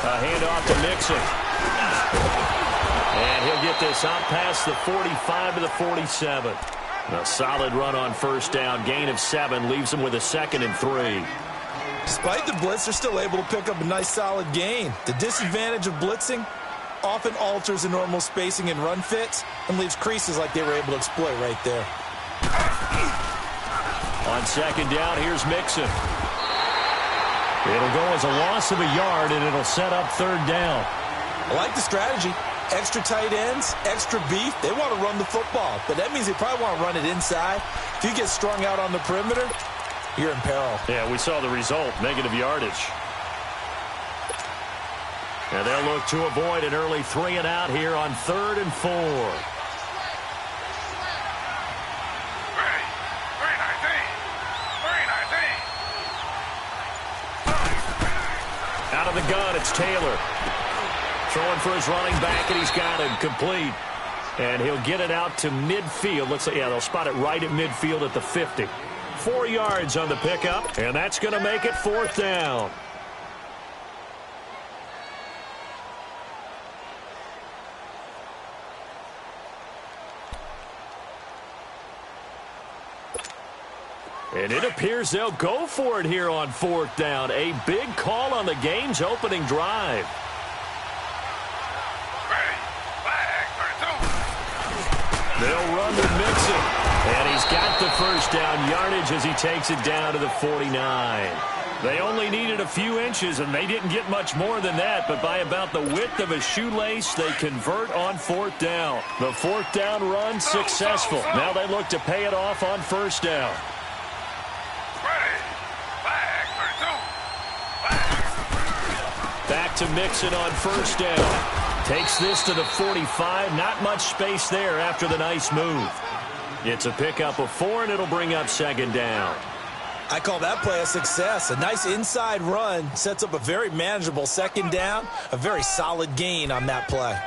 A handoff to Mixon. And he'll get this out past the 45 to the 47. A solid run on first down. Gain of 7 leaves him with a 2nd and 3. Despite the blitz, they're still able to pick up a nice solid gain. The disadvantage of blitzing often alters the normal spacing and run fits and leaves creases like they were able to exploit right there. On 2nd down, here's Mixon. It'll go as a loss of a yard, and it'll set up 3rd down. I like the strategy. Extra tight ends, extra beef. They want to run the football, but that means they probably want to run it inside. If you get strung out on the perimeter, you're in peril. Yeah, we saw the result, negative yardage. And they'll look to avoid an early 3 and out here on 3rd and 4. Out of the gun, it's Taylor. Throwing for his running back, and he's got him complete. And he'll get it out to midfield. Let's say, yeah, they'll spot it right at midfield at the 50. 4 yards on the pickup, and that's going to make it 4th down. And it appears they'll go for it here on 4th down. A big call on the game's opening drive. They'll run with Mixon. And he's got the first down yardage as he takes it down to the 49. They only needed a few inches, and they didn't get much more than that. But by about the width of a shoelace, they convert on 4th down. The 4th down run successful. Now they look to pay it off on 1st down. Back to Mixon on 1st down. Takes this to the 45. Not much space there after the nice move. It's a pickup of 4, and it'll bring up 2nd down. I call that play a success. A nice inside run sets up a very manageable 2nd down. A very solid gain on that play.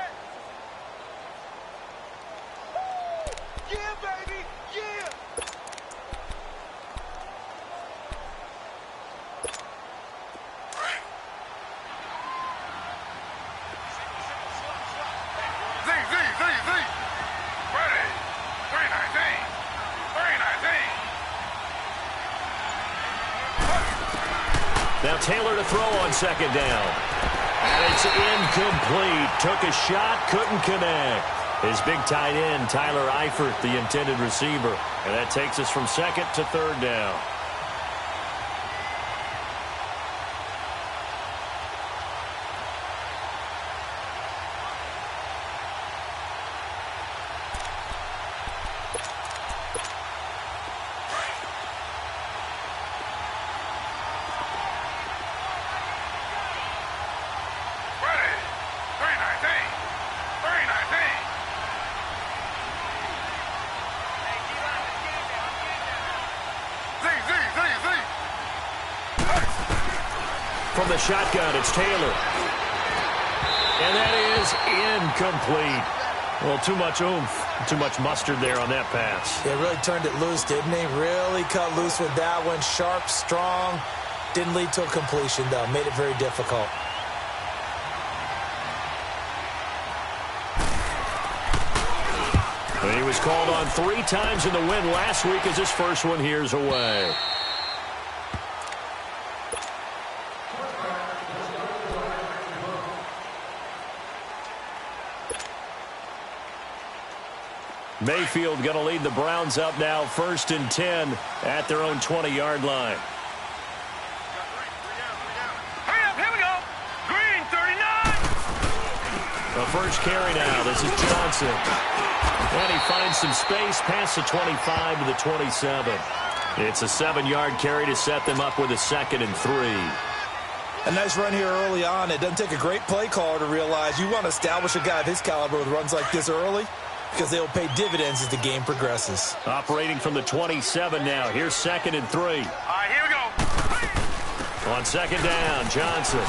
Now Taylor to throw on 2nd down. And it's incomplete. Took a shot, couldn't connect. His big tight end, Tyler Eifert, the intended receiver. And that takes us from 2nd to 3rd down. From the shotgun, it's Taylor. And that is incomplete. Well, too much oomph, too much mustard there on that pass. They really turned it loose, didn't they? Really cut loose with that one. Sharp, strong. Didn't lead to a completion, though. Made it very difficult. And he was called on 3 times in the win last week as his first one here's away. Mayfield going to lead the Browns up now, 1st and 10 at their own 20-yard line. Hurry up, here we go. Green, 39. The first carry now. This is Johnson. And he finds some space past the 25 to the 27. It's a 7-yard carry to set them up with a 2nd and 3. A nice run here early on. It doesn't take a great play caller to realize you want to establish a guy of his caliber with runs like this early, because they will pay dividends as the game progresses. Operating from the 27 now. Here's 2nd and 3. All right, here we go. On 2nd down, Johnson.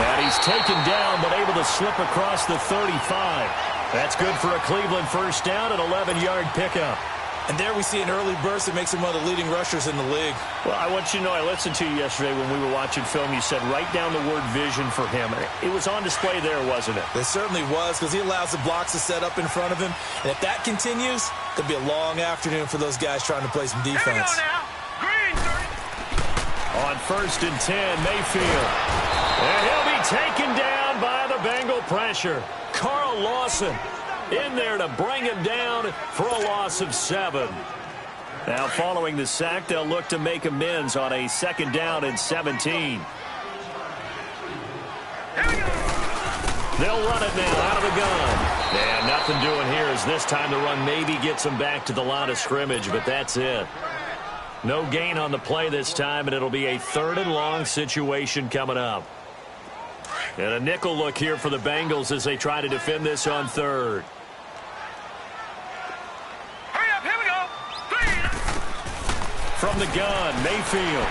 And he's taken down, but able to slip across the 35. That's good for a Cleveland first down, an 11-yard pickup. And there we see an early burst that makes him one of the leading rushers in the league. Well, I want you to know, I listened to you yesterday when we were watching film. You said write down the word vision for him. It was on display there, wasn't it? It certainly was, because he allows the blocks to set up in front of him. And if that continues, it'll be a long afternoon for those guys trying to play some defense. Here we go now. Green, 30. On 1st and 10, Mayfield. And he'll be taken down by the Bengal pressure. Carl Lawson in there to bring him down for a loss of 7. Now, following the sack, they'll look to make amends on a 2nd down and 17. They'll run it now out of the gun. And nothing doing here as this time the run maybe gets them back to the line of scrimmage, but that's it. No gain on the play this time, and it'll be a 3rd and long situation coming up. And a nickel look here for the Bengals as they try to defend this on 3rd. Hurry up, here we go. From the gun, Mayfield.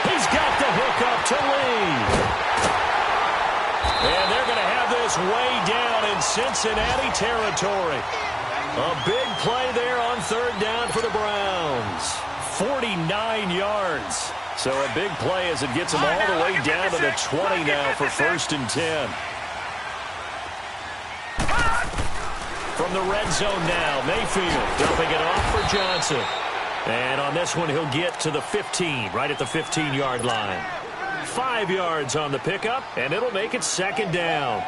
He's got the hook up to Lee. And they're going to have this way down in Cincinnati territory. A big play there on 3rd down for the Browns. 49 yards. So a big play as it gets them all the way down to the 20 now for 1st and 10. From the red zone now, Mayfield dumping it off for Johnson. And on this one, he'll get to the 15, right at the 15-yard line. 5 yards on the pickup, and it'll make it 2nd down.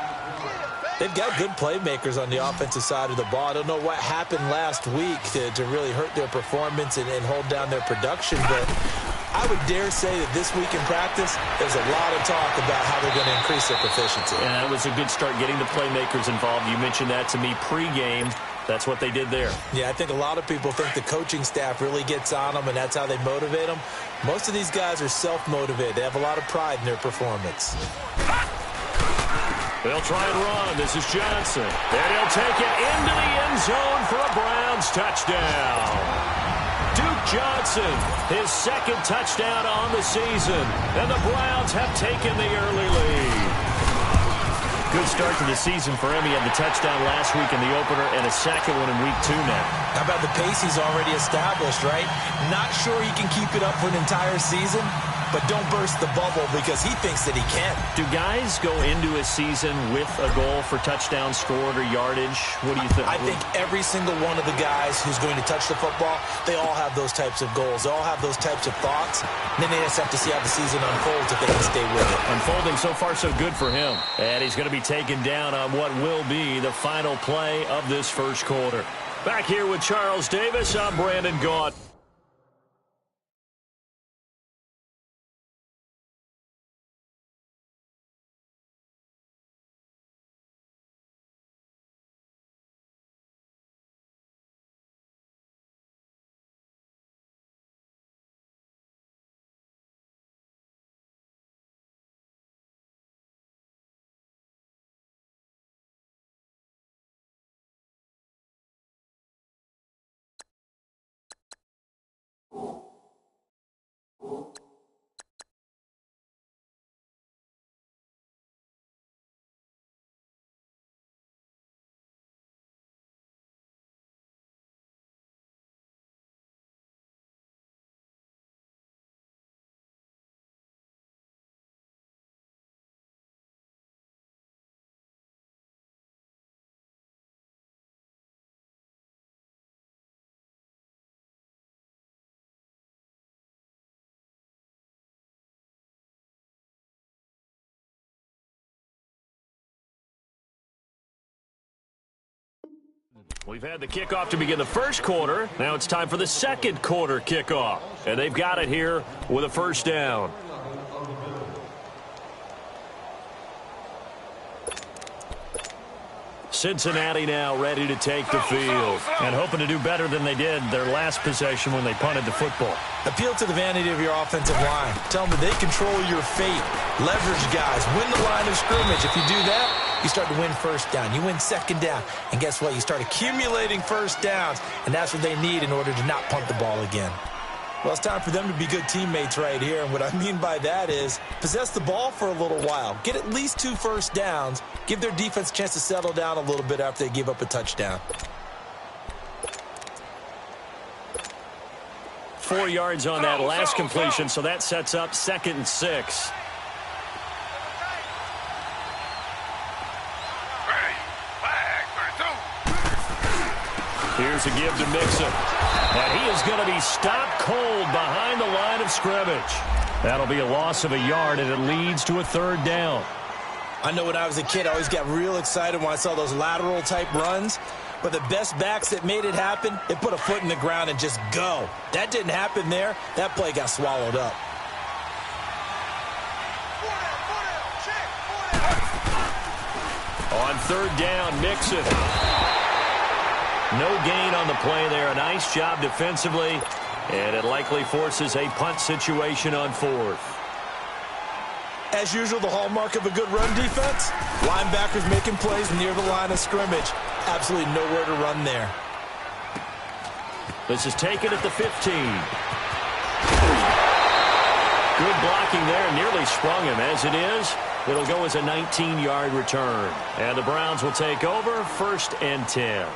They've got good playmakers on the offensive side of the ball. I don't know what happened last week to really hurt their performance and hold down their production, but I would dare say that this week in practice, there's a lot of talk about how they're going to increase their proficiency. And that was a good start getting the playmakers involved. You mentioned that to me pregame. That's what they did there. Yeah, I think a lot of people think the coaching staff really gets on them, and that's how they motivate them. Most of these guys are self-motivated. They have a lot of pride in their performance. They'll try and run. This is Johnson. And he'll take it into the end zone for a Browns touchdown. Duke Johnson, his 2nd touchdown on the season. And the Browns have taken the early lead. Good start to the season for him. He had the touchdown last week in the opener and a 2nd one in week 2 now. How about the pace he's already established, right? Not sure he can keep it up for an entire season, but don't burst the bubble because he thinks that he can. Do guys go into a season with a goal for touchdowns scored or yardage? What do you think? I think every single one of the guys who's going to touch the football, they all have those types of goals. They all have those types of thoughts. And then they just have to see how the season unfolds if they can stay with it. Unfolding so far so good for him. And he's going to be taken down on what will be the final play of this 1st quarter. Back here with Charles Davis, I'm Brandon Gault. We've had the kickoff to begin the 1st quarter. Now it's time for the 2nd quarter kickoff. And they've got it here with a 1st down. Cincinnati now ready to take the field and hoping to do better than they did their last possession when they punted the football. Appeal to the vanity of your offensive line. Tell them that they control your fate. Leverage guys. Win the line of scrimmage. If you do that, you start to win 1st down. You win 2nd down. And guess what? You start accumulating 1st downs, and that's what they need in order to not punt the ball again. Well, it's time for them to be good teammates right here. And what I mean by that is possess the ball for a little while. Get at least 2 first downs. Give their defense a chance to settle down a little bit after they give up a touchdown. 4 yards on that last completion, so that sets up 2nd and 6. Here's a give to Mixon. And he is going to be stopped cold behind the line of scrimmage. That'll be a loss of a yard, and it leads to a 3rd down. I know when I was a kid, I always got real excited when I saw those lateral-type runs. But the best backs that made it happen, they put a foot in the ground and just go. That didn't happen there. That play got swallowed up. On 3rd down, Mixon. No gain on the play there. A nice job defensively. And it likely forces a punt situation on 4th. As usual, the hallmark of a good run defense, linebackers making plays near the line of scrimmage. Absolutely nowhere to run there. This is taken at the 15. Good blocking there. Nearly sprung him. As it is, it'll go as a 19-yard return. And the Browns will take over 1st and 10.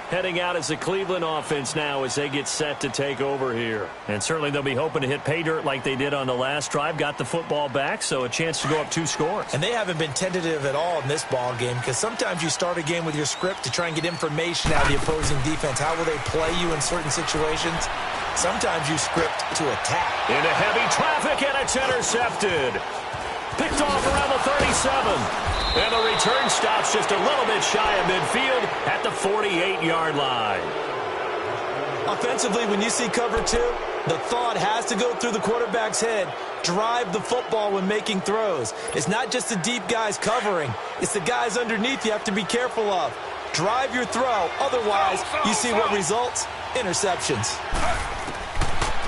Heading out as the Cleveland offense now as they get set to take over here. And certainly they'll be hoping to hit pay dirt like they did on the last drive. Got the football back, so a chance to go up 2 scores. And they haven't been tentative at all in this ball game because sometimes you start a game with your script to try and get information out of the opposing defense. How will they play you in certain situations? Sometimes you script to attack. Into heavy traffic, and it's intercepted. Picked off around the 37. And the return stops just a little bit shy of midfield at the 48-yard line. Offensively, when you see cover 2, the thought has to go through the quarterback's head. Drive the football when making throws. It's not just the deep guys covering. It's the guys underneath you have to be careful of. Drive your throw. Otherwise, you see what results? Interceptions.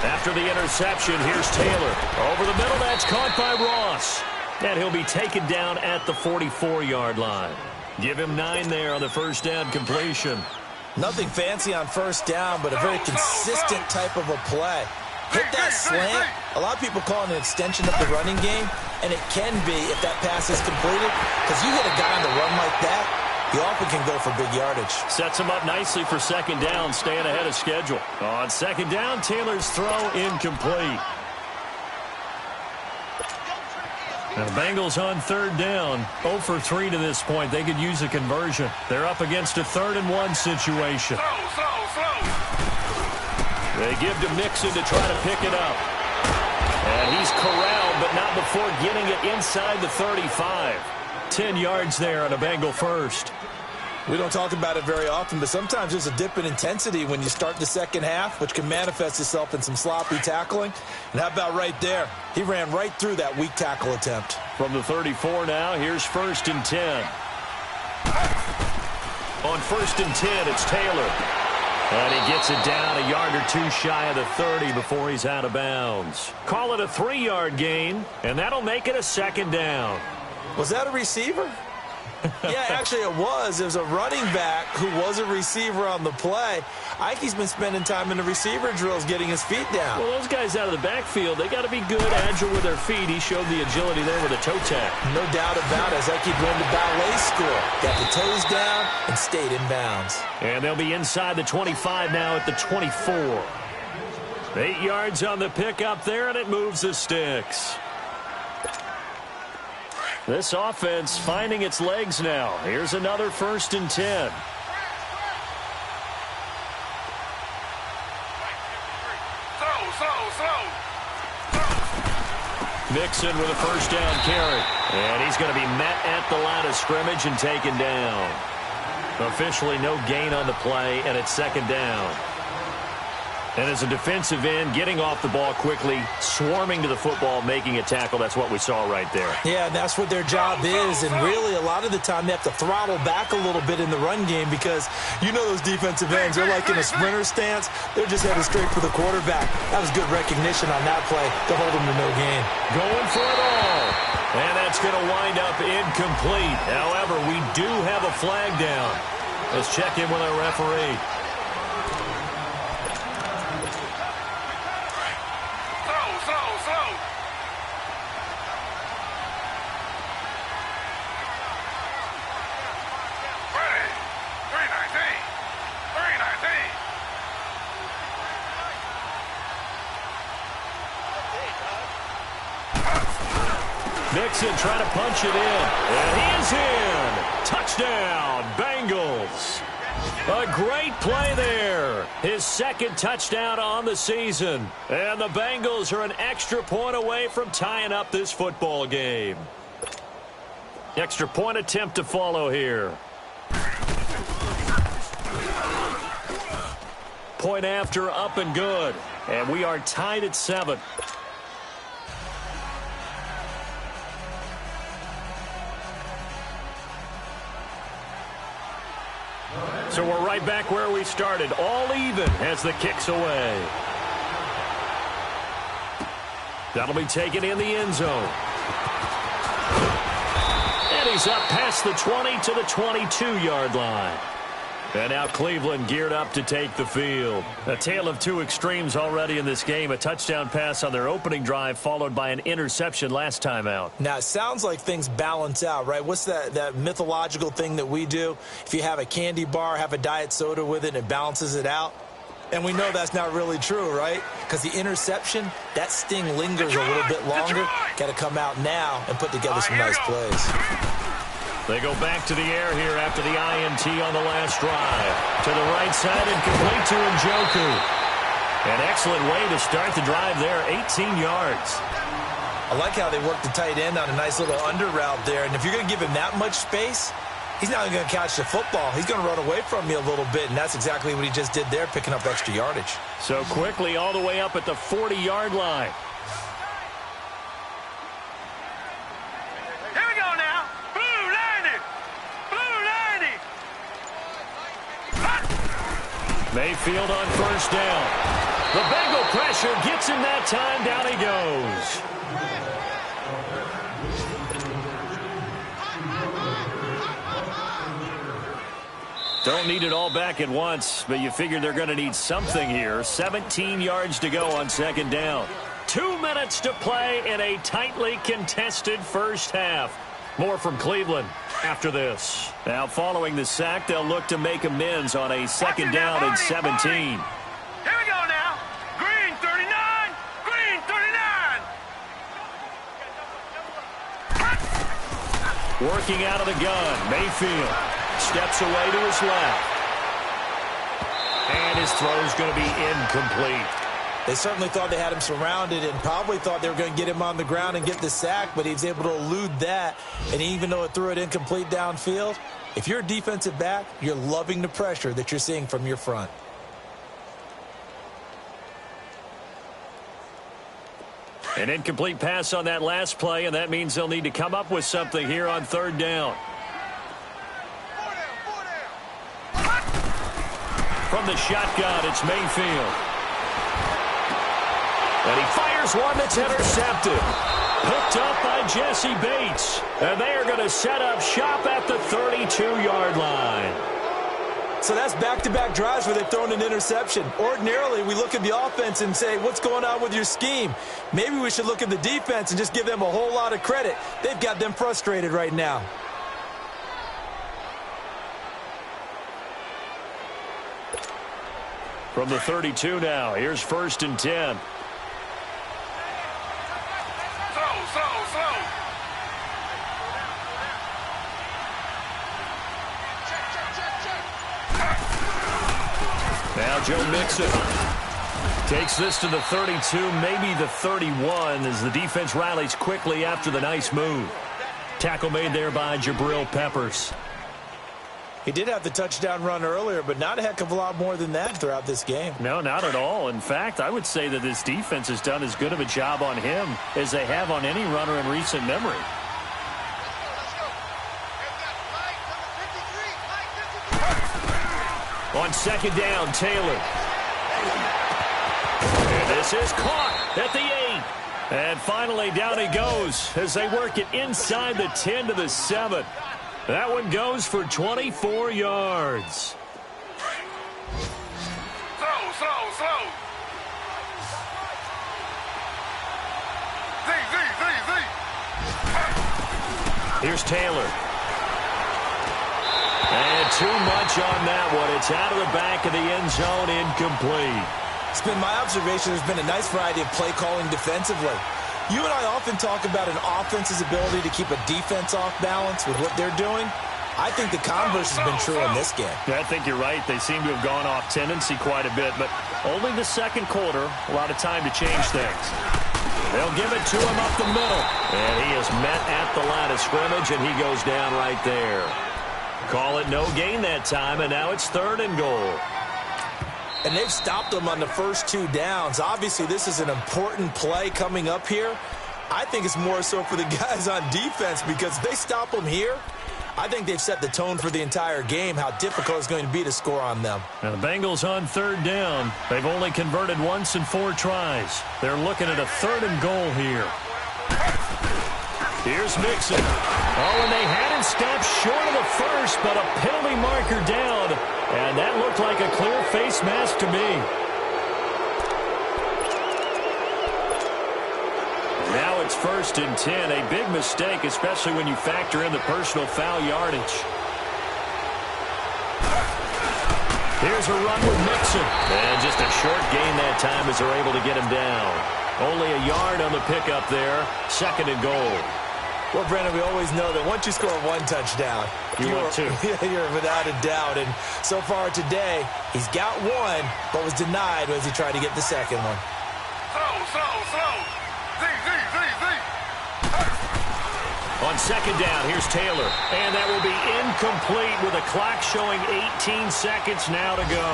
After the interception, here's Taylor. Over the middle, that's caught by Ross. And he'll be taken down at the 44-yard line. Give him 9 there on the 1st down completion. Nothing fancy on 1st down, but a very consistent type of a play. Hit that slant. A lot of people call it an extension of the running game, and it can be if that pass is completed, because you hit a guy on the run like that, he often can go for big yardage. Sets him up nicely for 2nd down, staying ahead of schedule. On 2nd down, Taylor's throw incomplete. And the Bengals on 3rd down, 0 for 3 to this point. They could use a conversion. They're up against a 3rd and 1 situation. They give to Mixon to try to pick it up. And he's corralled, but not before getting it inside the 35. 10 yards there on a Bengal first. We don't talk about it very often, but sometimes there's a dip in intensity when you start the 2nd half, which can manifest itself in some sloppy tackling. And how about right there? He ran right through that weak tackle attempt. From the 34 now, here's 1st and 10. On 1st and 10, it's Taylor. And he gets it down a yard or 2 shy of the 30 before he's out of bounds. Call it a 3-yard gain, and that'll make it a 2nd down. Was that a receiver? Yeah, actually it was. It was a running back who was a receiver on the play. Ike's been spending time in the receiver drills getting his feet down. Well, those guys out of the backfield, they got to be good, agile with their feet. He showed the agility there with a toe tap. No doubt about it. As Ike went to ballet school, got the toes down and stayed in bounds. And they'll be inside the 25 now at the 24. 8 yards on the pickup there, and it moves the sticks. This offense finding its legs now. Here's another 1st and 10. Mixon with a 1st down carry. And he's going to be met at the line of scrimmage and taken down. Officially no gain on the play, and it's 2nd down. And as a defensive end, getting off the ball quickly, swarming to the football, making a tackle. That's what we saw right there. Yeah, and that's what their job is. And really, a lot of the time, they have to throttle back a little bit in the run game because you know those defensive ends, they're like in a sprinter stance. They're just headed straight for the quarterback. That was good recognition on that play to hold them to no gain. Going for it all. And that's going to wind up incomplete. However, we do have a flag down. Let's check in with our referee. Mixon trying to punch it in. And he is in. Touchdown, Bengals. A great play there. His second touchdown on the season. And the Bengals are an extra point away from tying up this football game. Extra point attempt to follow here. Point after, up and good. And we are tied at 7. So we're right back where we started. All even as the kick's away. That'll be taken in the end zone. And he's up past the 20 to the 22-yard line. And now Cleveland geared up to take the field. A tale of two extremes already in this game. A touchdown pass on their opening drive followed by an interception last time out. Now, it sounds like things balance out, right? What's that mythological thing that we do? If you have a candy bar, have a diet soda with it, and it balances it out. And we know that's not really true, right? Because the interception, that sting lingers a little bit longer. Got to come out now and put together some nice plays. They go back to the air here after the INT on the last drive. To the right side and complete to Njoku. An excellent way to start the drive there, 18 yards. I like how they work the tight end on a nice little under route there. And if you're going to give him that much space, he's not going to catch the football. He's going to run away from you a little bit, and that's exactly what he just did there, picking up extra yardage. So quickly all the way up at the 40-yard line. Mayfield on first down. The Bengal pressure gets him that time. Down he goes. Don't need it all back at once, but you figure they're going to need something here. 17 yards to go on second down. 2 minutes to play in a tightly contested first half. More from Cleveland after this. Now following the sack, they'll look to make amends on a second down and 17. Here we go now. Green 39. Green 39. Working out of the gun. Mayfield steps away to his left. And his throw's going to be incomplete. They certainly thought they had him surrounded and probably thought they were going to get him on the ground and get the sack, but he was able to elude that. And even though it threw it incomplete downfield, if you're a defensive back, you're loving the pressure that you're seeing from your front. An incomplete pass on that last play, and that means they'll need to come up with something here on third down. From the shotgun, it's Mayfield. And he fires one that's intercepted. Picked up by Jesse Bates. And they are going to set up shop at the 32-yard line. So that's back-to-back drives where they've thrown an interception. Ordinarily, we look at the offense and say, what's going on with your scheme? Maybe we should look at the defense and just give them a whole lot of credit. They've got them frustrated right now. From the 32 now, here's 1st and 10. Now Joe Mixon takes this to the 32, maybe the 31, as the defense rallies quickly after the nice move. Tackle made there by Jabril Peppers. He did have the touchdown run earlier, but not a heck of a lot more than that throughout this game. No, not at all. In fact, I would say that this defense has done as good of a job on him as they have on any runner in recent memory. On second down, Taylor. And this is caught at the 8. And finally, down he goes as they work it inside the 10 to the 7. That one goes for 24 yards. Slow. Here's Taylor. And too much on that one. It's out of the back of the end zone, incomplete. It's been my observation there's been a nice variety of play calling defensively. You and I often talk about an offense's ability to keep a defense off balance with what they're doing. I think the converse has been true in this game. Yeah, I think you're right. They seem to have gone off tendency quite a bit, but only the second quarter, a lot of time to change things. They'll give it to him up the middle, and he is met at the line of scrimmage, and he goes down right there. Call it no gain that time, and now it's 3rd and goal. And they've stopped them on the first 2 downs. Obviously, this is an important play coming up here. I think it's more so for the guys on defense because if they stop them here, I think they've set the tone for the entire game, how difficult it's going to be to score on them. Now the Bengals on 3rd down. They've only converted once in 4 tries. They're looking at a 3rd and goal here. Here's Mixon. Oh, and they had it stopped short of the first, but a penalty marker down. And that looked like a clear face mask to me. Now it's 1st and 10. A big mistake, especially when you factor in the personal foul yardage. Here's a run with Mixon. And just a short gain that time as they're able to get him down. Only a yard on the pickup there. 2nd and goal. Well, Brandon, we always know that once you score 1 touchdown, you're without a doubt. And so far today, he's got 1, but was denied as he tried to get the second one. Slow. Z. On 2nd down, here's Taylor. And that will be incomplete with a clock showing 18 seconds now to go.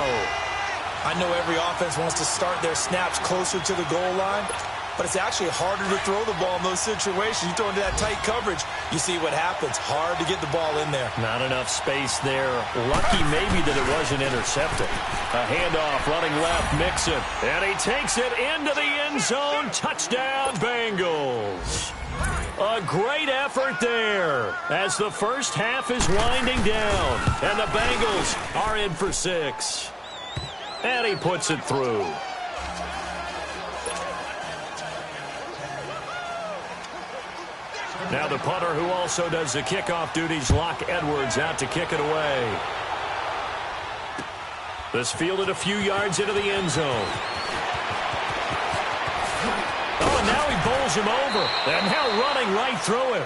I know every offense wants to start their snaps closer to the goal line, but it's actually harder to throw the ball in those situations. You throw into that tight coverage, you see what happens. Hard to get the ball in there. Not enough space there. Lucky maybe that it wasn't intercepted. A handoff running left, Mixon. And he takes it into the end zone. Touchdown, Bengals. A great effort there as the first half is winding down. And the Bengals are in for 6. And he puts it through. Now the punter who also does the kickoff duties, Locke Edwards, out to kick it away. This fielded a few yards into the end zone. Oh, and now he bowls him over. And now running right through him.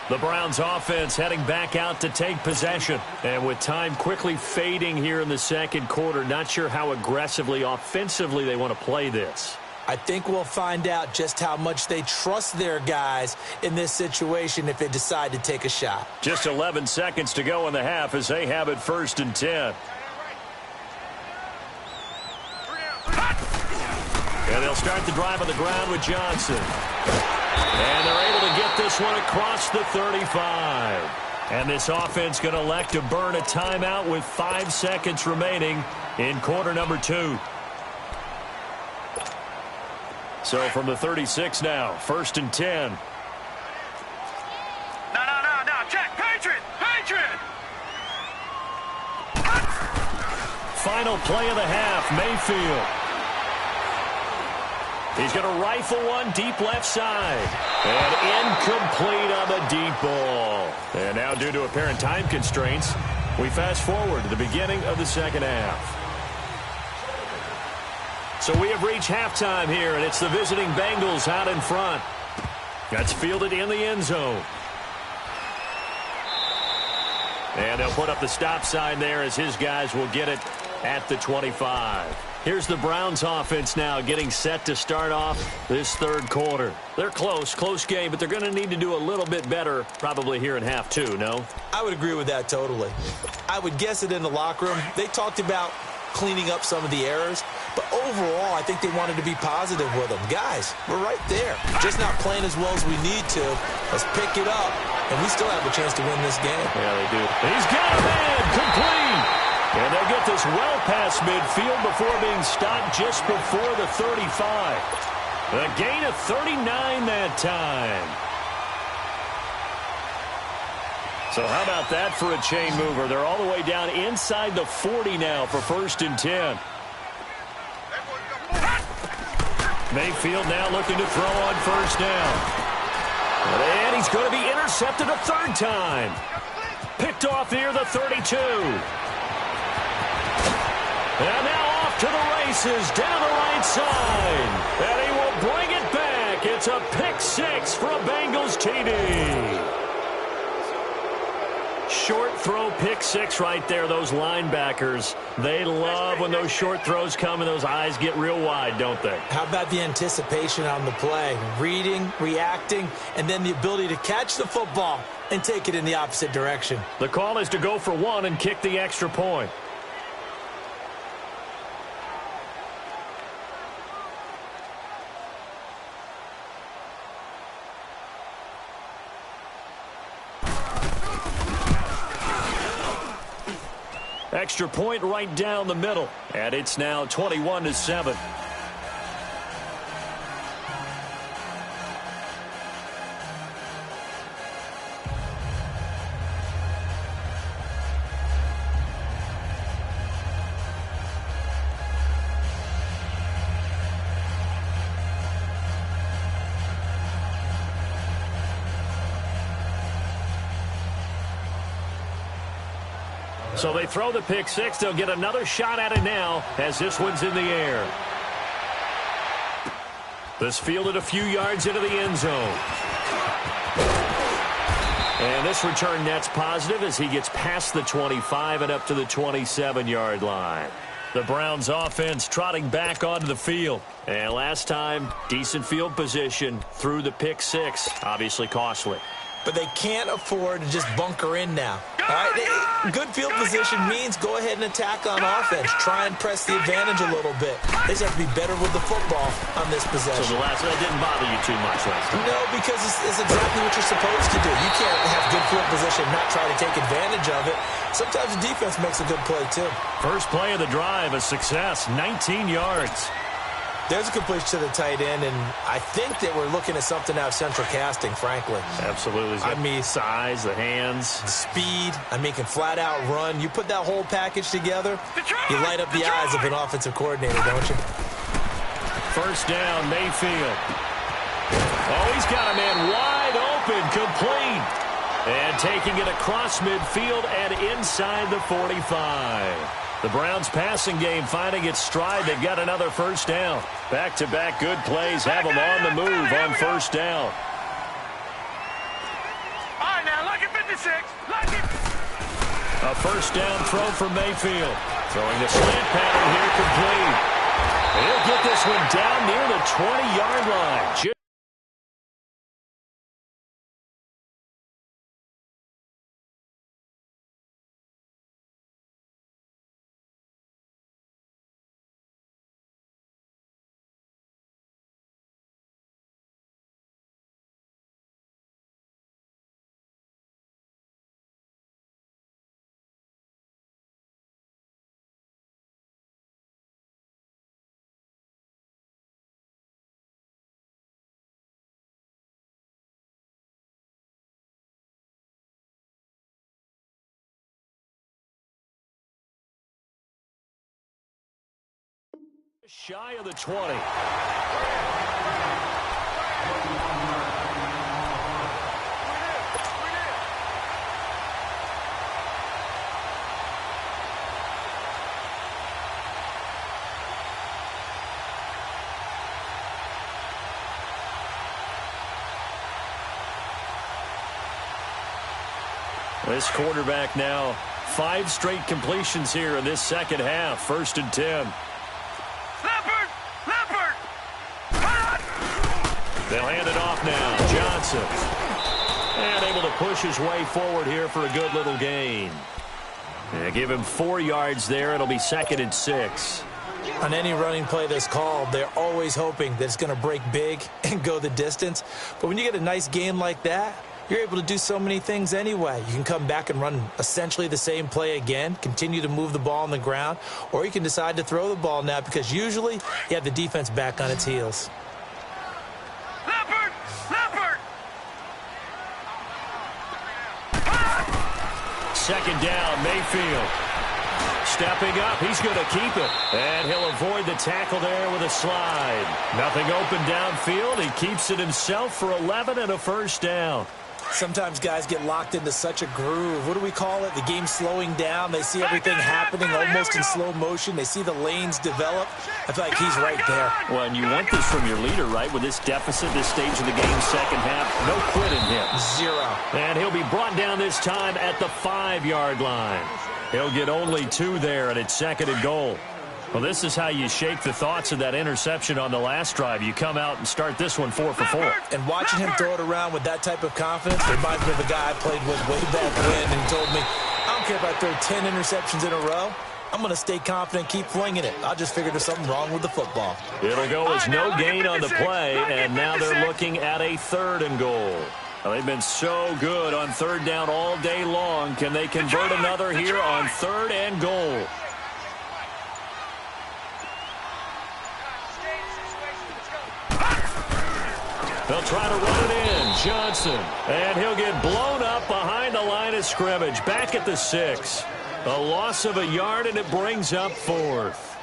The Browns offense heading back out to take possession. And with time quickly fading here in the second quarter, not sure how aggressively, offensively they want to play this. I think we'll find out just how much they trust their guys in this situation if they decide to take a shot. Just 11 seconds to go in the half as they have it 1st and 10. And they'll start the drive on the ground with Johnson. And they're able to get this one across the 35. And this offense going to elect to burn a timeout with 5 seconds remaining in quarter number 2. So from the 36 now, 1st and 10. No, check, Patriot! Final play of the half, Mayfield. He's going to rifle one deep left side. And incomplete on the deep ball. And now due to apparent time constraints, we fast forward to the beginning of the second half. So we have reached halftime here, and it's the visiting Bengals out in front. That's fielded in the end zone. And they'll put up the stop sign there as his guys will get it at the 25. Here's the Browns offense now getting set to start off this third quarter. They're close game, but they're going to need to do a little bit better probably here in half 2, no? I would agree with that totally. I would guess it in the locker room. They talked about cleaning up some of the errors, but overall, I think they wanted to be positive with them. Guys, we're right there. Just not playing as well as we need to. Let's pick it up, and we still have a chance to win this game. Yeah, they do. He's got a man, complete. And they'll get this well past midfield before being stopped just before the 35. A gain of 39 that time. So how about that for a chain mover? They're all the way down inside the 40 now for 1st and 10. Mayfield now looking to throw on 1st down. And he's going to be intercepted a 3rd time. Picked off near the 32. And now off to the races down the right side. And he will bring it is TD. Short throw, pick six right there. Those linebackers, they love when those short throws come and those eyes get real wide, don't they? How about the anticipation on the play? Reading, reacting, and then the ability to catch the football and take it in the opposite direction. The call is to go for one and kick the extra point. Extra point right down the middle, and it's now 21-7. So they throw the pick six. They'll get another shot at it now as this one's in the air. This fielded a few yards into the end zone. And this return net's positive as he gets past the 25 and up to the 27-yard line. The Browns offense trotting back onto the field. And last time, decent field position through the pick six. Obviously costly. But they can't afford to just bunker in now. All right? Good field position means go ahead and attack on offense. Try and press the advantage a little bit. They just have to be better with the football on this possession. So that didn't bother you too much last time? No, because it's exactly what you're supposed to do. You can't have good field position and not try to take advantage of it. Sometimes the defense makes a good play, too. First play of the drive, a success, 19 yards. There's a completion to the tight end, and I think that we're looking at something out of Central Casting, frankly. Absolutely. I mean, size, the hands. Speed. I mean, can flat out run. You put that whole package together, you light up the eyes of an offensive coordinator, don't you? First down, Mayfield. Oh, he's got a man wide open, complete. And taking it across midfield and inside the 45. The Browns passing game finding its stride. They've got another first down. Back-to-back good plays have them on the move on first down. All right, now, lucky 56. Lucky. A first down throw for Mayfield. Throwing the slant pattern here complete. He'll get this one down near the 20-yard line. Shy of the 20. This quarterback now 5 straight completions here in this second half. 1st and 10. They'll hand it off now. Johnson. And able to push his way forward here for a good little gain. And give him 4 yards there. It'll be 2nd and 6. On any running play that's called, they're always hoping that it's going to break big and go the distance. But when you get a nice game like that, you're able to do so many things anyway. You can come back and run essentially the same play again, continue to move the ball on the ground, or you can decide to throw the ball now because usually you have the defense back on its heels. Second down, Mayfield. Stepping up, he's going to keep it. And he'll avoid the tackle there with a slide. Nothing open downfield. He keeps it himself for 11 and a first down. Sometimes guys get locked into such a groove. What do we call it? The game slowing down. They see everything happening almost in slow motion. They see the lanes develop. I feel like he's right there. Well, and you want this from your leader, right? With this deficit, this stage of the game, second half, no quit in him. 0. And he'll be brought down this time at the 5-yard line. He'll get only 2 there, and it's second and goal. Well, this is how you shake the thoughts of that interception on the last drive. You come out and start this one 4 for 4. And watching him throw it around with that type of confidence reminds me of a guy I played with way back when, and he told me, I don't care if I throw 10 interceptions in a row. I'm going to stay confident, keep flinging it. I just figured there's something wrong with the football. It'll go as no gain on the play, and now they're looking at a 3rd and goal. Well, they've been so good on 3rd down all day long. Can they convert another here on 3rd and goal? They'll try to run it in. Johnson. And he'll get blown up behind the line of scrimmage. Back at the 6. A loss of a yard, and it brings up 4th.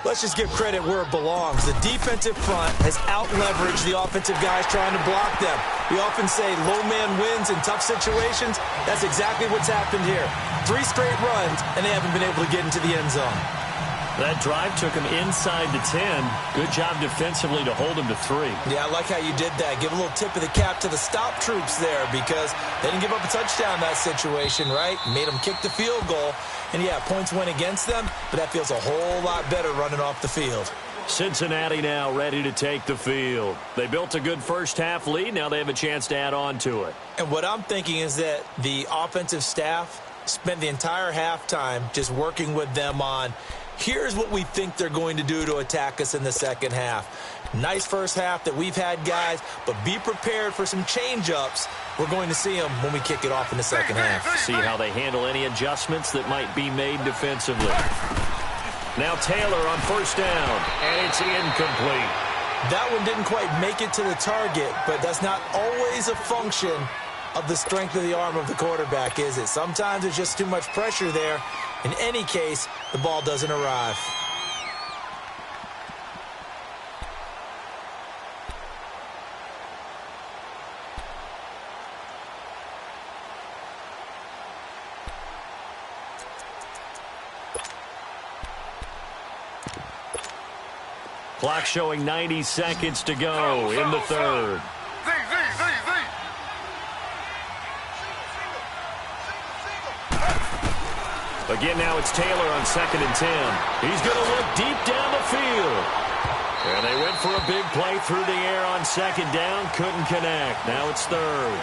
Let's just give credit where it belongs. The defensive front has out-leveraged the offensive guys trying to block them. We often say low man wins in tough situations. That's exactly what's happened here. 3 straight runs, and they haven't been able to get into the end zone. That drive took him inside the 10. Good job defensively to hold him to 3. Yeah, I like how you did that. Give a little tip of the cap to the stop troops there, because they didn't give up a touchdown in that situation, right? Made them kick the field goal. And, yeah, points went against them, but that feels a whole lot better running off the field. Cincinnati now ready to take the field. They built a good first-half lead. Now they have a chance to add on to it. And what I'm thinking is that the offensive staff spent the entire halftime just working with them on, here's what we think they're going to do to attack us in the second half. Nice first half that we've had, guys, but be prepared for some change-ups. We're going to see them when we kick it off in the second half. See how they handle any adjustments that might be made defensively. Now Taylor on 1st down, and it's incomplete. That one didn't quite make it to the target, but that's not always a function of the strength of the arm of the quarterback, is it? Sometimes there's just too much pressure there. In any case, the ball doesn't arrive. Clock showing 90 seconds to go in the 3rd. Again, now it's Taylor on 2nd and 10. He's going to look deep down the field. And they went for a big play through the air on 2nd down. Couldn't connect. Now it's 3rd.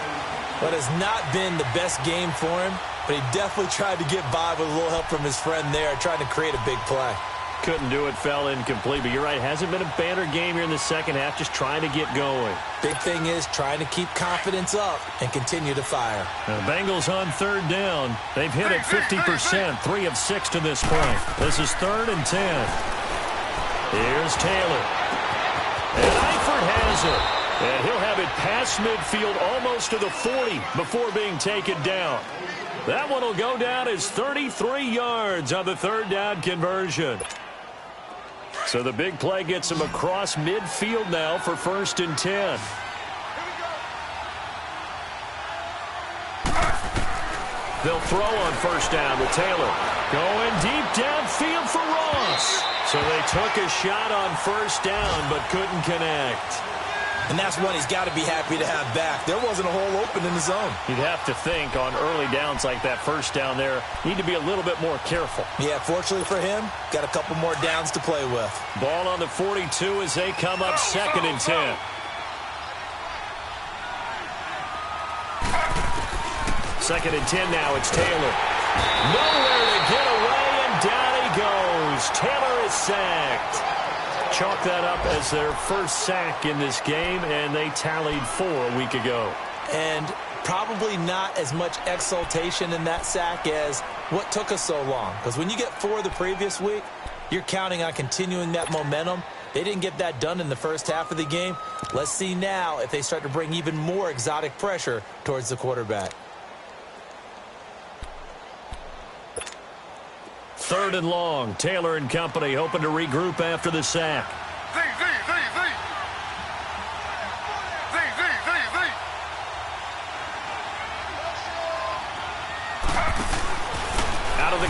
What has not been the best game for him, but he definitely tried to get by with a little help from his friend there, trying to create a big play. Couldn't do it, fell incomplete. But you're right, hasn't been a banner game here in the second half, just trying to get going. Big thing is trying to keep confidence up and continue to fire. The Bengals on 3rd down. They've hit it 50%, 3 of 6 to this point. This is 3rd and 10. Here's Taylor. And Eifert has it. And he'll have it past midfield almost to the 40 before being taken down. That one will go down as 33 yards on the 3rd down conversion. So the big play gets him across midfield now for 1st and 10. They'll throw on 1st down to Taylor. Going deep downfield for Ross. So they took a shot on 1st down but couldn't connect. And that's one he's got to be happy to have back. There wasn't a hole open in the zone. You'd have to think on early downs like that 1st down there, need to be a little bit more careful. Yeah, fortunately for him, got a couple more downs to play with. Ball on the 42 as they come up 2nd and 10. Second and 10 now, it's Taylor. Nowhere to get away, and down he goes. Taylor is sacked. Chalk that up as their first sack in this game, and they tallied 4 a week ago. And probably not as much exultation in that sack as what took us so long. Because when you get 4 the previous week, you're counting on continuing that momentum. They didn't get that done in the first half of the game. Let's see now if they start to bring even more exotic pressure towards the quarterback. 3rd and long. Taylor and company hoping to regroup after the sack.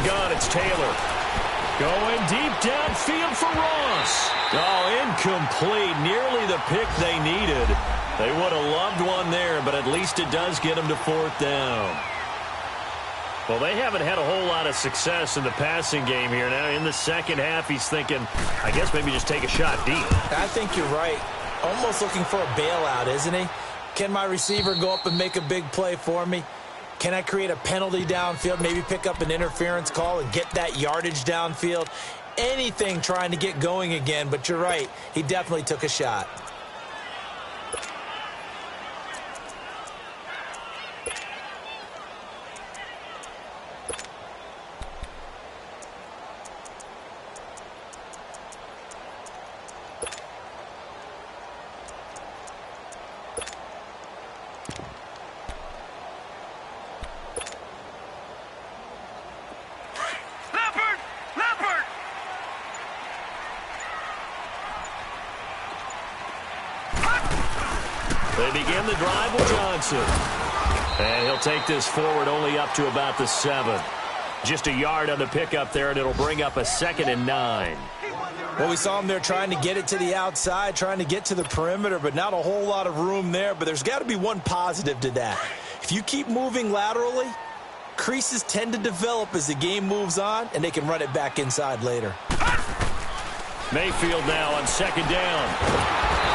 gun, it's Taylor. Going deep downfield for Ross. Oh, incomplete. Nearly the pick they needed. They would have loved one there, but at least it does get them to 4th down. Well, they haven't had a whole lot of success in the passing game here. Now, in the second half, he's thinking, I guess maybe just take a shot deep. I think you're right. Almost looking for a bailout, isn't he? Can my receiver go up and make a big play for me? Can I create a penalty downfield, maybe pick up an interference call and get that yardage downfield? Anything trying to get going again, but you're right. He definitely took a shot. They begin the drive with Johnson. And he'll take this forward only up to about the 7. Just a yard on the pickup there, and it'll bring up a 2nd and 9. Well, we saw him there trying to get it to the outside, trying to get to the perimeter, but not a whole lot of room there. But there's got to be one positive to that. If you keep moving laterally, creases tend to develop as the game moves on, and they can run it back inside later. Mayfield now on 2nd down.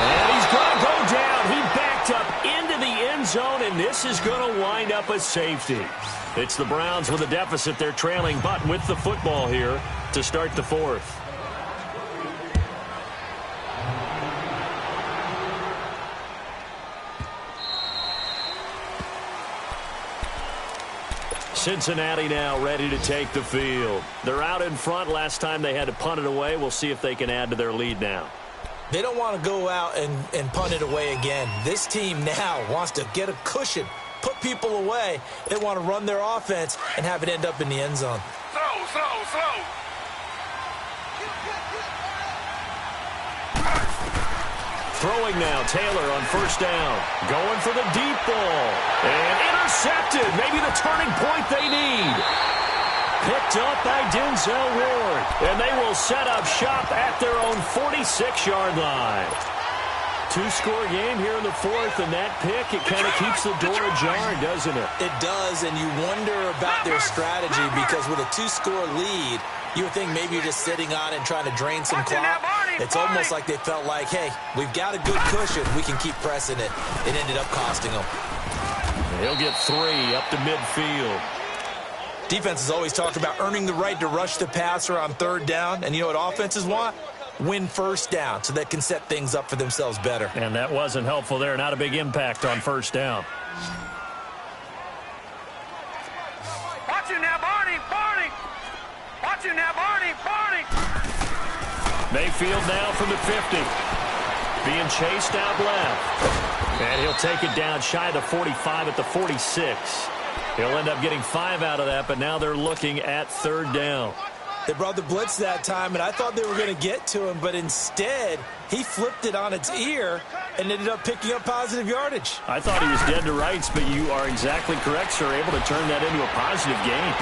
And he's going to go down. He backed up into the end zone, and this is going to wind up a safety. It's the Browns with a deficit. They're trailing, but with the football here to start the 4th. Cincinnati now ready to take the field. They're out in front. Last time they had to punt it away. We'll see if they can add to their lead now. They don't want to go out and punt it away again. This team now wants to get a cushion, put people away. They want to run their offense and have it end up in the end zone. Slow. Throwing now, Taylor on 1st down. Going for the deep ball. And intercepted. Maybe the turning point they need. Picked up by Denzel Ward. And they will set up shop at their own 46-yard line. 2-score game here in the 4th, and that pick, it kind of keeps the door ajar, doesn't it? It does, and you wonder about their strategy because with a 2-score lead, you would think maybe you're just sitting on it and trying to drain some clock. It's almost like they felt like, hey, we've got a good cushion. We can keep pressing it. It ended up costing them. He'll get 3 up to midfield. Defense has always talked about earning the right to rush the passer on 3rd down, and you know what offenses want? Win 1st down so they can set things up for themselves better. And that wasn't helpful there. Not a big impact on 1st down. Watch it now, Barney. Watch it now, Barney. Mayfield now from the 50. Being chased out left. And he'll take it down shy of the 45 at the 46. He'll end up getting 5 out of that, but now they're looking at 3rd down. They brought the blitz that time, and I thought they were going to get to him, but instead, he flipped it on its ear and ended up picking up positive yardage. I thought he was dead to rights, but you are exactly correct, sir. Able to turn that into a positive gain.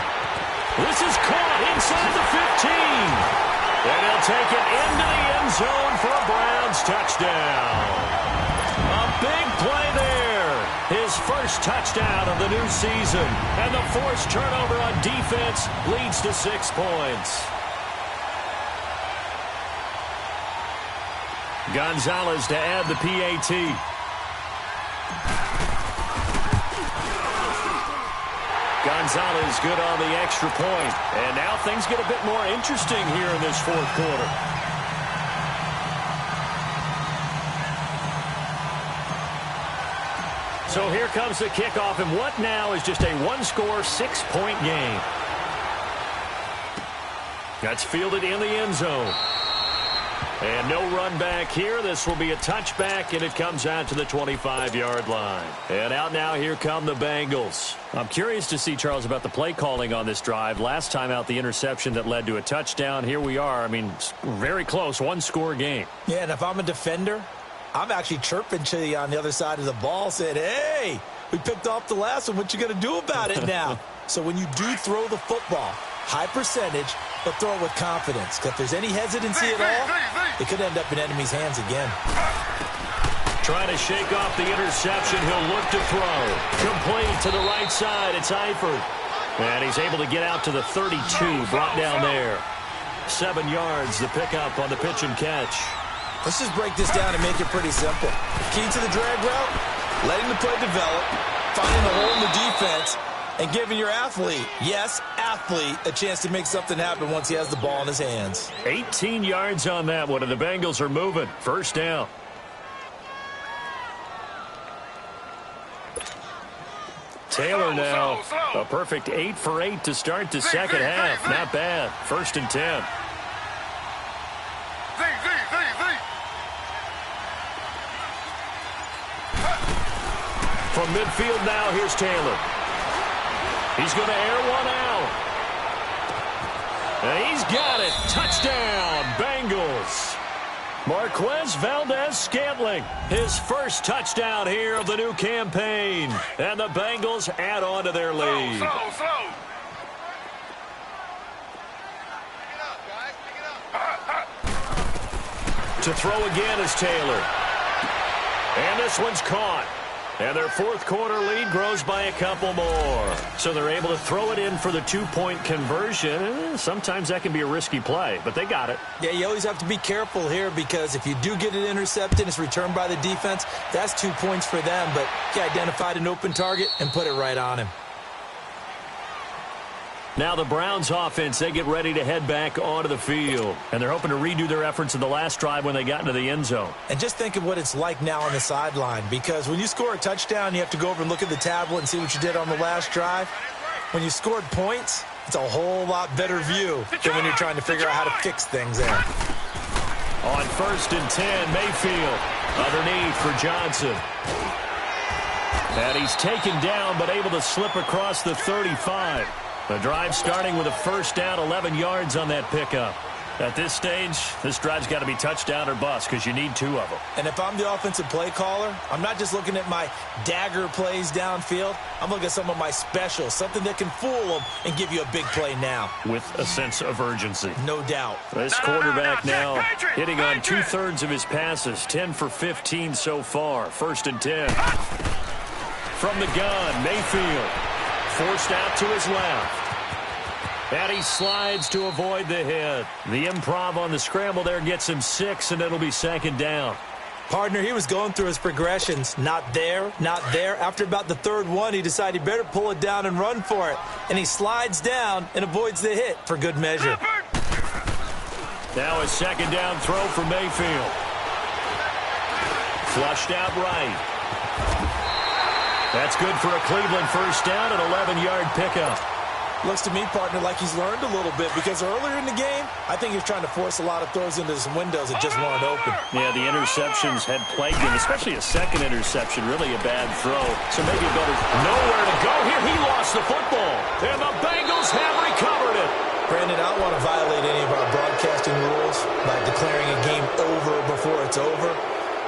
This is caught inside the 15. And he'll take it into the end zone for a Browns touchdown. A big play there. His first touchdown of the new season. And the forced turnover on defense leads to 6 points. Gonzalez to add the PAT. Gonzalez good on the extra point. And now things get a bit more interesting here in this 4th quarter. So here comes the kickoff, and what now is just a 1-score, 6-point game. That's fielded in the end zone. And no run back here. This will be a touchback, and it comes out to the 25-yard line. And out now, here come the Bengals. I'm curious to see, Charles, about the play calling on this drive. Last time out, the interception that led to a touchdown. Here we are. I mean, very close, 1-score game. Yeah, and if I'm a defender, I'm actually chirping to you on the other side of the ball, saying, hey, we picked off the last one. What you going to do about it now? So when you do throw the football, high percentage, but throw it with confidence. Because if there's any hesitancy at all, it could end up in enemy's hands again. Trying to shake off the interception. He'll look to throw. Complete to the right side. It's Eifert. And he's able to get out to the 32, brought down there. 7 yards, the pickup on the pitch and catch. Let's just break this down and make it pretty simple. Key to the drag route, letting the play develop, finding the hole in the defense, and giving your athlete, yes, athlete, a chance to make something happen once he has the ball in his hands. 18 yards on that one, and the Bengals are moving. First down. Taylor now, a perfect 8 for 8 to start the second half. Not bad. 1st and 10. From midfield now, here's Taylor. He's going to air one out. And he's got it. Touchdown, Bengals. Marquez Valdez-Scantling, his first touchdown here of the new campaign. And the Bengals add on to their lead. Slow. To throw again is Taylor. And this one's caught. And their 4th quarter lead grows by a couple more. So they're able to throw it in for the 2-point conversion. Sometimes that can be a risky play, but they got it. Yeah, you always have to be careful here because if you do get it intercepted, it's returned by the defense. That's 2 points for them, but he identified an open target and put it right on him. Now the Browns offense, they get ready to head back onto the field. And they're hoping to redo their efforts in the last drive when they got into the end zone. And just think of what it's like now on the sideline, because when you score a touchdown, you have to go over and look at the tablet and see what you did on the last drive. When you scored points, it's a whole lot better view than when you're trying to figure out how to fix things there. On 1st and 10, Mayfield underneath for Johnson. And he's taken down but able to slip across the 35. The drive starting with a first down, 11 yards on that pickup. At this stage, this drive's got to be touchdown or bust because you need 2 of them. And if I'm the offensive play caller, I'm not just looking at my dagger plays downfield. I'm looking at some of my specials, something that can fool them and give you a big play now. With a sense of urgency. No doubt. This quarterback now hitting on 2/3 of his passes, 10 for 15 so far. 1st and 10. From the gun, Mayfield. Forced out to his left. And he slides to avoid the hit. The improv on the scramble there gets him 6, and it'll be 2nd down. Partner, he was going through his progressions. Not there, not there. After about the 3rd one, he decided he better pull it down and run for it. And he slides down and avoids the hit for good measure. Now a 2nd down throw for Mayfield. Flushed out right. That's good for a Cleveland first down, an 11-yard pickup. Looks to me, partner, like he's learned a little bit because earlier in the game, I think he was trying to force a lot of throws into some windows that just weren't open. Yeah, the interceptions had plagued him, especially a 2nd interception, really a bad throw. So maybe a better nowhere to go here. He lost the football, and the Bengals have recovered it. Brandon, I don't want to violate any of our broadcasting rules by declaring a game over before it's over,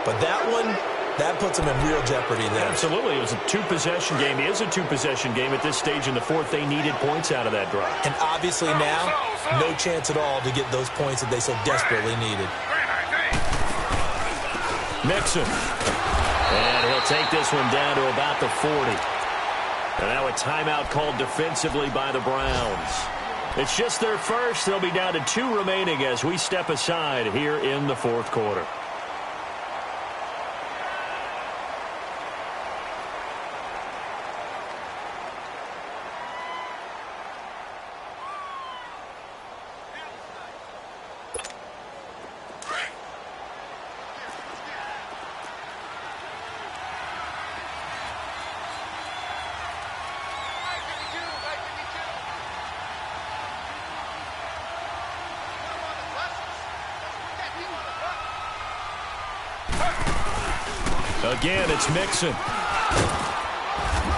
but that one, that puts them in real jeopardy there. Absolutely. It was a 2-possession game. It is a 2-possession game at this stage in the 4th. They needed points out of that drive. And obviously now, no chance at all to get those points that they so desperately needed. Mixon. And he'll take this one down to about the 40. And now a timeout called defensively by the Browns. It's just their first. They'll be down to 2 remaining as we step aside here in the 4th quarter. Again, it's Mixon.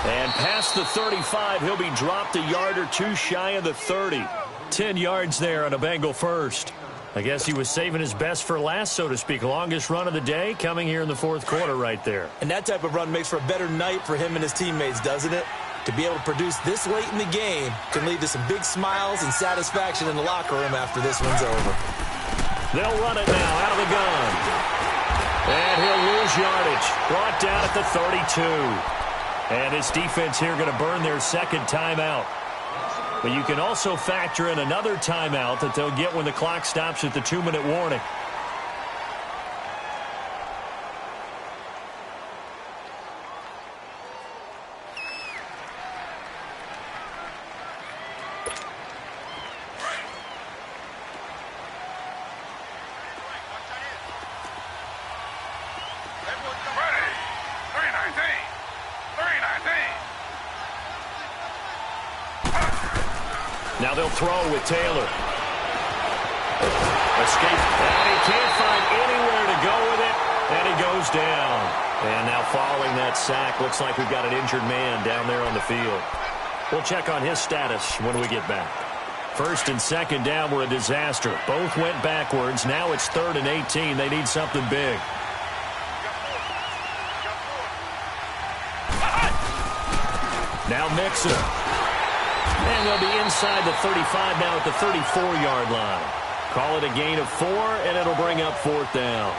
And past the 35, he'll be dropped a yard or 2 shy of the 30. 10 yards there on a Bengal first. I guess he was saving his best for last, so to speak. Longest run of the day coming here in the 4th quarter right there. And that type of run makes for a better night for him and his teammates, doesn't it? to be able to produce this late in the game can lead to some big smiles and satisfaction in the locker room after this one's over. They'll run it now out of the gun. And he'll lose yardage. Brought down at the 32. And this defense here going to burn their second timeout. But you can also factor in another timeout that they'll get when the clock stops at the 2-minute warning. Now they'll throw with Taylor. Escape. And he can't find anywhere to go with it. And he goes down. And now following that sack, looks like we've got an injured man down there on the field. We'll check on his status when we get back. First and second down were a disaster. Both went backwards. Now it's 3rd and 18. They need something big. Now Mixon. And they'll be inside the 35 now at the 34-yard line. Call it a gain of 4, and it'll bring up 4th down.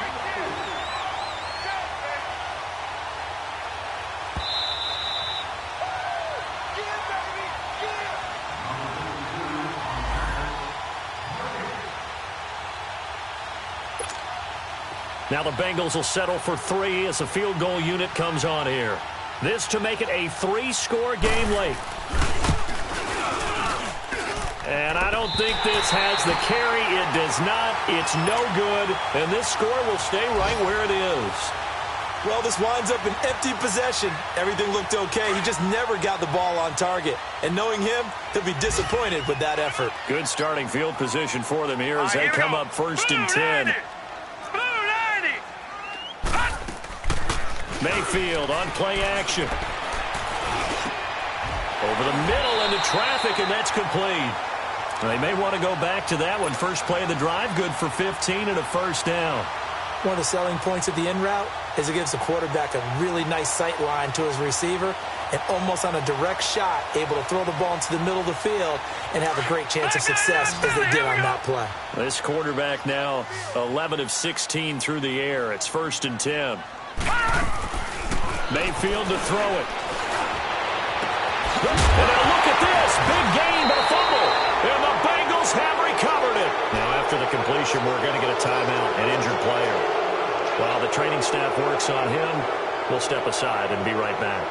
Now the Bengals will settle for 3 as the field goal unit comes on here. This to make it a 3-score game late. And I don't think this has the carry. It does not. It's no good. And this score will stay right where it is. Well, this winds up an empty possession. Everything looked okay. He just never got the ball on target. And knowing him, he'll be disappointed with that effort. Good starting field position for them here as they come up 1st and 10. Mayfield on play action. Over the middle into traffic, and that's complete. They may want to go back to that one. First play of the drive, good for 15 and a 1st down. One of the selling points of the in route is it gives the quarterback a really nice sight line to his receiver and almost on a direct shot, able to throw the ball into the middle of the field and have a great chance of success as they did on that play. This quarterback now 11 of 16 through the air. It's 1st and 10. Mayfield to throw it. And now look at this. Big gain, but a fumble. And the Bengals have recovered it. Now after the completion, we're going to get a timeout, an injured player. While the training staff works on him, we'll step aside and be right back.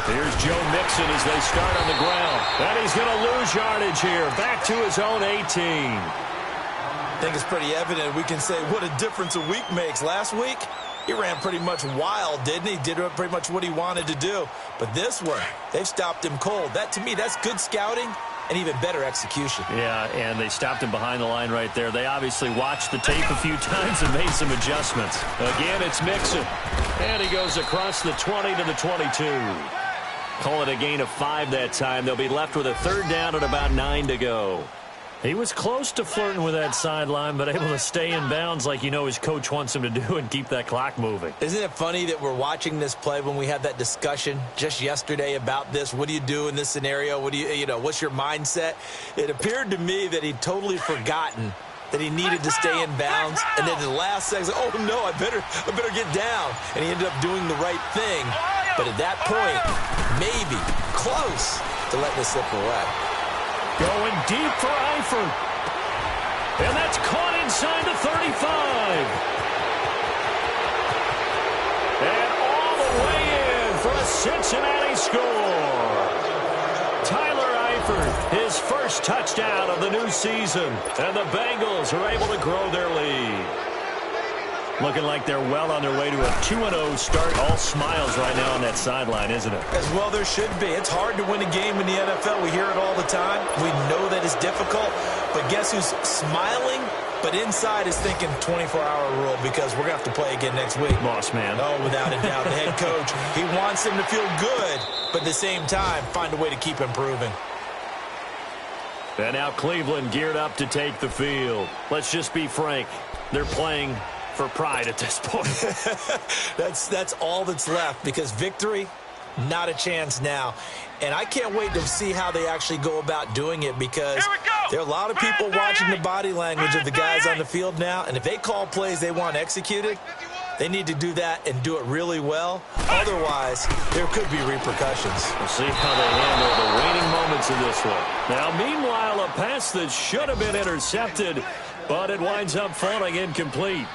Here's Joe Mixon as they start on the ground. And he's going to lose yardage here. Back to his own 18. I think it's pretty evident. We can say what a difference a week makes. Last week, he ran pretty much wild, didn't he? Did pretty much what he wanted to do. But this one, they've stopped him cold. That, to me, that's good scouting and even better execution. Yeah, and they stopped him behind the line right there. They obviously watched the tape a few times and made some adjustments. Again, it's Mixon. And he goes across the 20 to the 22. Call it a gain of 5 that time. They'll be left with a 3rd down and about 9 to go. He was close to flirting with that sideline, but able to stay in bounds like you know his coach wants him to do and keep that clock moving. Isn't it funny that we're watching this play when we had that discussion just yesterday about this? What do you do in this scenario? What do you know, what's your mindset? It appeared to me that he'd totally forgotten that he needed to stay in bounds, and then the last second, oh no, I better get down. And he ended up doing the right thing. But at that point, maybe close to letting this slip away. Going deep for Eifert. And that's caught inside the 35. And all the way in for a Cincinnati score. Tyler Eifert, his first touchdown of the new season. And the Bengals are able to grow their lead. Looking like they're well on their way to a 2-0 start. All smiles right now on that sideline, isn't it? As well there should be. It's hard to win a game in the NFL. We hear it all the time. We know that it's difficult. But guess who's smiling? But inside is thinking 24-hour rule because we're going to have to play again next week. Boss man. Oh, without a doubt. The head coach, he wants them to feel good, but at the same time, find a way to keep improving. And now Cleveland geared up to take the field. Let's just be frank. They're playing for pride at this point. That's all that's left, because victory, not a chance now. And I can't wait to see how they actually go about doing it, because there are a lot of people watching the body language of the guys on the field now. And if they call plays they want executed, they need to do that and do it really well. Otherwise, there could be repercussions. We'll see how they handle the waning moments of this one. Now, meanwhile, a pass that should have been intercepted, but it winds up falling incomplete.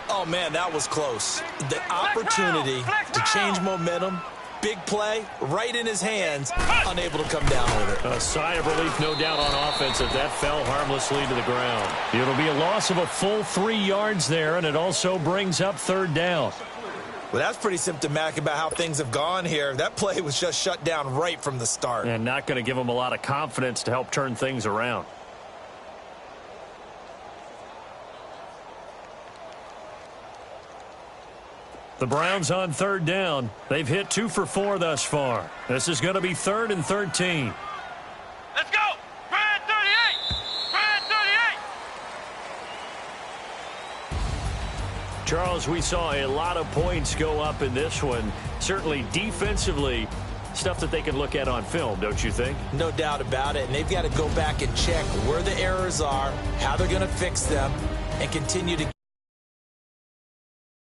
Oh, man, that was close. The opportunity to change momentum, big play, right in his hands, unable to come down with it. A sigh of relief, no doubt, on offense if that fell harmlessly to the ground. It'll be a loss of a full 3 yards there, and it also brings up third down. Well, that's pretty symptomatic about how things have gone here. That play was just shut down right from the start. And not going to give them a lot of confidence to help turn things around. The Browns on third down. They've hit 2 for 4 thus far. This is going to be 3rd and 13. Let's go! Brad 38! Brad 38! Charles, we saw a lot of points go up in this one. Certainly defensively, stuff that they can look at on film, don't you think? No doubt about it. And they've got to go back and check where the errors are, how they're going to fix them, and continue to